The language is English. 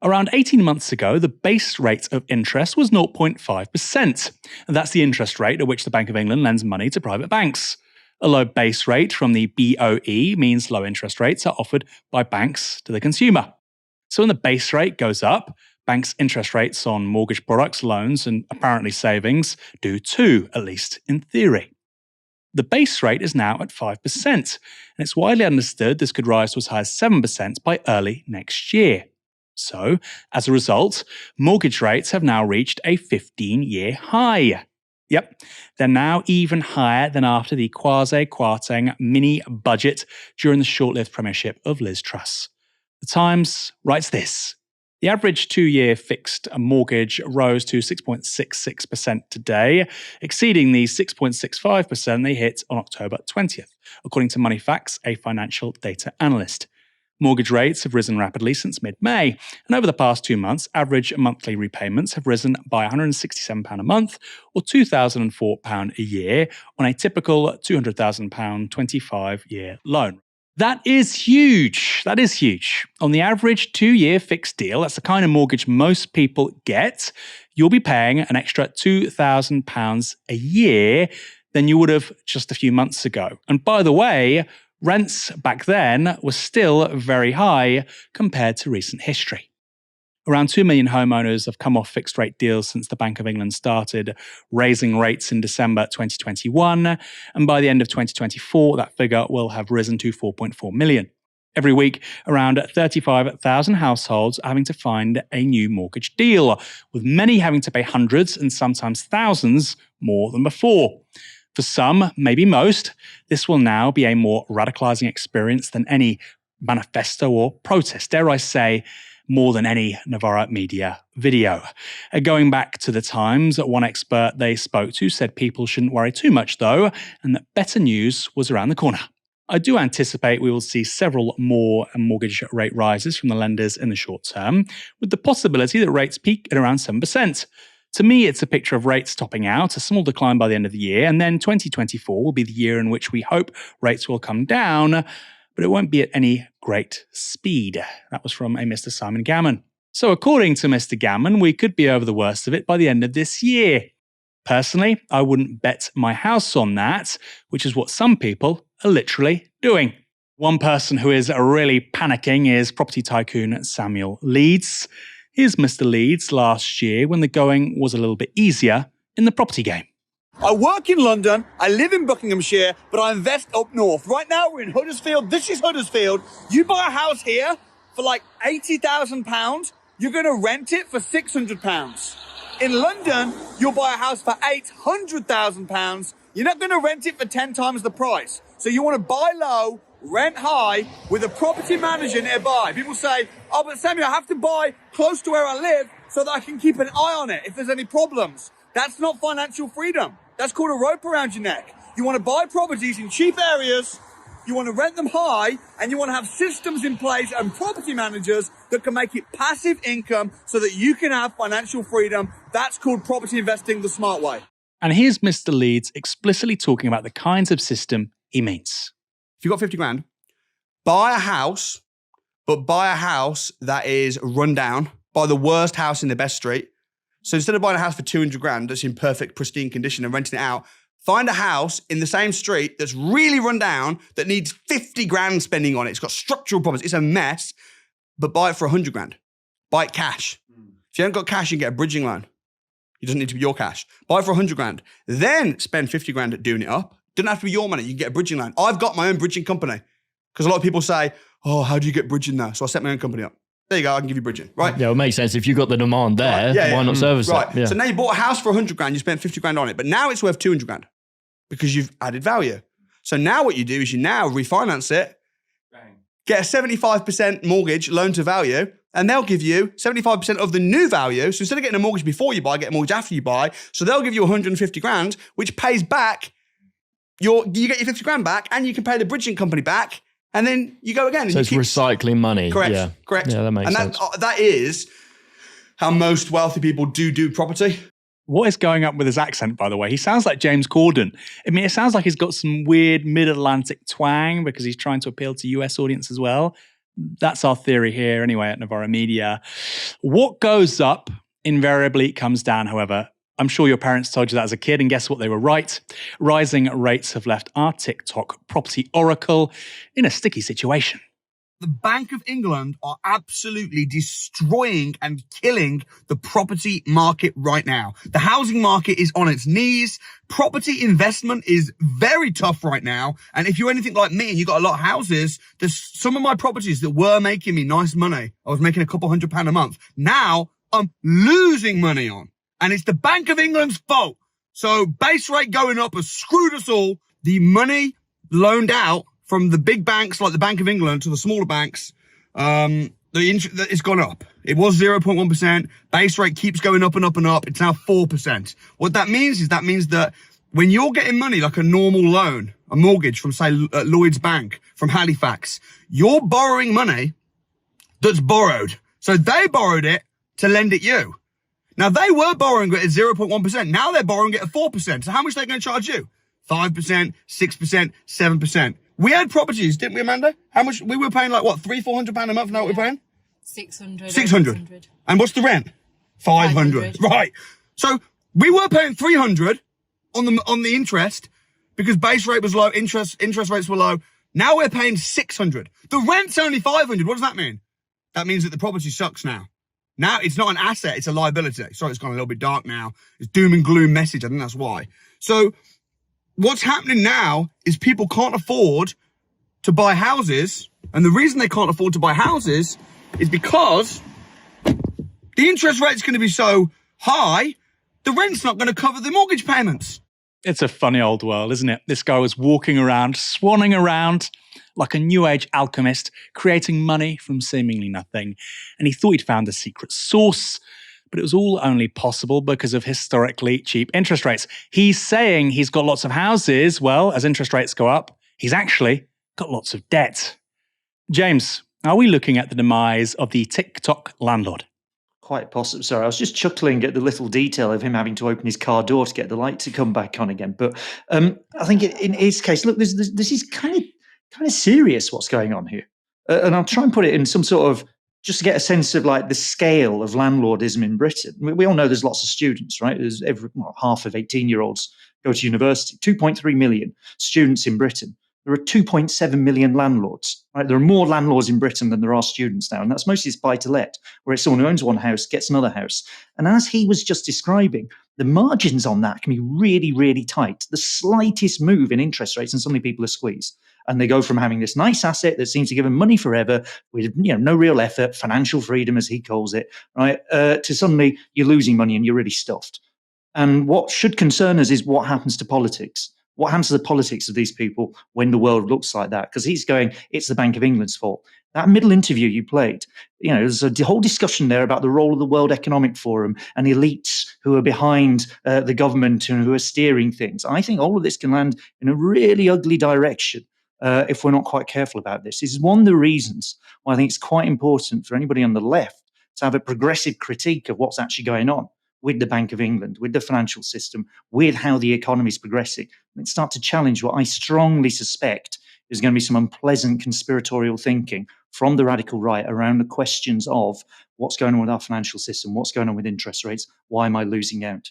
Around 18 months ago, the base rate of interest was 0.5%. And that's the interest rate at which the Bank of England lends money to private banks. A low base rate from the BOE means low interest rates are offered by banks to the consumer. So when the base rate goes up, banks' interest rates on mortgage products, loans, and apparently savings do too, at least in theory. The base rate is now at 5%, and it's widely understood this could rise to as high as 7% by early next year. So, as a result, mortgage rates have now reached a 15-year high. Yep, they're now even higher than after the Kwasi mini-budget during the short-lived premiership of Liz Truss. The Times writes this: the average 2-year fixed mortgage rose to 6.66% today, exceeding the 6.65% they hit on October 20th, according to Moneyfacts, a financial data analyst. Mortgage rates have risen rapidly since mid-May, and over the past 2 months, average monthly repayments have risen by £167 a month, or £2,004 a year, on a typical £200,000 25-year loan. That is huge. That is huge. On the average 2-year fixed deal, that's the kind of mortgage most people get, you'll be paying an extra £2,000 a year than you would have just a few months ago. And by the way, rents back then were still very high compared to recent history. Around 2 million homeowners have come off fixed-rate deals since the Bank of England started raising rates in December 2021, and by the end of 2024, that figure will have risen to 4.4 million. Every week, around 35,000 households are having to find a new mortgage deal, with many having to pay hundreds and sometimes thousands more than before. For some, maybe most, this will now be a more radicalizing experience than any manifesto or protest, dare I say, more than any Novara Media video. Going back to the Times, one expert they spoke to said people shouldn't worry too much though, and that better news was around the corner. I do anticipate we will see several more mortgage rate rises from the lenders in the short term, with the possibility that rates peak at around 7%. To me, it's a picture of rates topping out, a small decline by the end of the year, and then 2024 will be the year in which we hope rates will come down, but it won't be at any great speed. That was from a Mr. Simon Gammon. So according to Mr. Gammon, we could be over the worst of it by the end of this year. Personally, I wouldn't bet my house on that, which is what some people are literally doing. One person who is really panicking is property tycoon Samuel Leeds. Here's Mr. Leeds last year when the going was a little bit easier in the property game. I work in London, I live in Buckinghamshire, but I invest up north. Right now we're in Huddersfield, this is Huddersfield. You buy a house here for like £80,000, you're going to rent it for £600. In London, you'll buy a house for £800,000, you're not going to rent it for 10 times the price. So you want to buy low, rent high, with a property manager nearby. People say, oh, but Samuel, I have to buy close to where I live so that I can keep an eye on it if there's any problems. That's not financial freedom. That's called a rope around your neck. You want to buy properties in cheap areas, you want to rent them high, and you want to have systems in place and property managers that can make it passive income so that you can have financial freedom. That's called property investing the smart way. And here's Mr. Leeds explicitly talking about the kinds of system he means. If you've got 50 grand, buy a house, but buy a house that is run down, buy the worst house in the best street. So instead of buying a house for 200 grand that's in perfect, pristine condition and renting it out, find a house in the same street that's really run down, that needs 50 grand spending on it. It's got structural problems. It's a mess, but buy it for 100 grand. Buy it cash. If you haven't got cash, you can get a bridging loan. It doesn't need to be your cash. Buy it for 100 grand. Then spend 50 grand at doing it up. Doesn't have to be your money. You can get a bridging loan. I've got my own bridging company because a lot of people say, oh, how do you get bridging now? So I set my own company up. There you go, I can give you bridging, right? Yeah, it makes sense. If you've got the demand there, why not service right. it? Yeah. So now you bought a house for 100 grand, you spent 50 grand on it, but now it's worth 200 grand because you've added value. So now what you do is you now refinance it, get a 75% mortgage loan to value, and they'll give you 75% of the new value. So instead of getting a mortgage before you buy, get a mortgage after you buy. So they'll give you 150 grand, which pays back, you get your 50 grand back, and you can pay the bridging company back. And then you go again. So it's recycling money. Correct. Yeah. Correct. Yeah, that makes sense. And that is how most wealthy people do property. What is going up with his accent, by the way? He sounds like James Corden. I mean, it sounds like he's got some weird mid-Atlantic twang because he's trying to appeal to US audience as well. That's our theory here anyway at Novara Media. What goes up invariably comes down, however. I'm sure your parents told you that as a kid, and guess what? They were right. Rising rates have left our TikTok property oracle in a sticky situation. The Bank of England are absolutely destroying and killing the property market right now. The housing market is on its knees. Property investment is very tough right now. And if you're anything like me and you got a lot of houses, there's some of my properties that were making me nice money. I was making a couple £100 a month. Now I'm losing money on. And it's the Bank of England's fault. So base rate going up has screwed us all. The money loaned out from the big banks like the Bank of England to the smaller banks, it's gone up. It was 0.1%. Base rate keeps going up and up and up. It's now 4%. What that means is that when you're getting money like a normal loan, a mortgage from, say, Lloyd's Bank, from Halifax, you're borrowing money that's borrowed. So they borrowed it to lend it you. Now, they were borrowing it at 0.1%. Now they're borrowing it at 4%. So how much are they going to charge you? 5%, 6%, 7%. We had properties, didn't we, Amanda? How much? We were paying like, what, £300-400 a month now? What we're paying? 600. 600. And what's the rent? 500. Right. So we were paying 300 on the interest because base rate was low, interest rates were low. Now we're paying 600. The rent's only 500. What does that mean? That means that the property sucks now. Now it's not an asset, it's a liability. Sorry, it's gone a little bit dark now. It's doom and gloom message. I think that's why. So what's happening now is people can't afford to buy houses. And the reason they can't afford to buy houses is because the interest rate's going to be so high, the rent's not going to cover the mortgage payments. It's a funny old world, isn't it? This guy was walking around, swanning around like a new age alchemist, creating money from seemingly nothing. And he thought he'd found a secret sauce, but it was all only possible because of historically cheap interest rates. He's saying he's got lots of houses. Well, as interest rates go up, he's actually got lots of debt. James, are we looking at the demise of the TikTok landlord? Quite possible. Sorry, I was just chuckling at the little detail of him having to open his car door to get the light to come back on again. But I think in his case, look, this is kind of serious what's going on here. And I'll try and put it in some sort of, just to get a sense of like the scale of landlordism in Britain. We all know there's lots of students, right? There's half of 18-year-olds go to university, 2.3 million students in Britain. There are 2.7 million landlords, right? There are more landlords in Britain than there are students now. And that's mostly buy-to-let, where it's someone who owns one house, gets another house. And as he was just describing, the margins on that can be really, really tight. The slightest move in interest rates and suddenly people are squeezed. And they go from having this nice asset that seems to give them money forever with no real effort, financial freedom, as he calls it, right? To suddenly you're losing money and you're really stuffed. And what should concern us is what happens to politics. What happens to the politics of these people when the world looks like that? Because he's going, it's the Bank of England's fault. That middle interview you played, there's a whole discussion there about the role of the World Economic Forum and elites who are behind the government and who are steering things. I think all of this can land in a really ugly direction if we're not quite careful about this. This is one of the reasons why I think it's quite important for anybody on the left to have a progressive critique of what's actually going on with the Bank of England, with the financial system, with how the economy is progressing, and start to challenge what I strongly suspect is going to be some unpleasant conspiratorial thinking from the radical right around the questions of what's going on with our financial system, what's going on with interest rates, why am I losing out?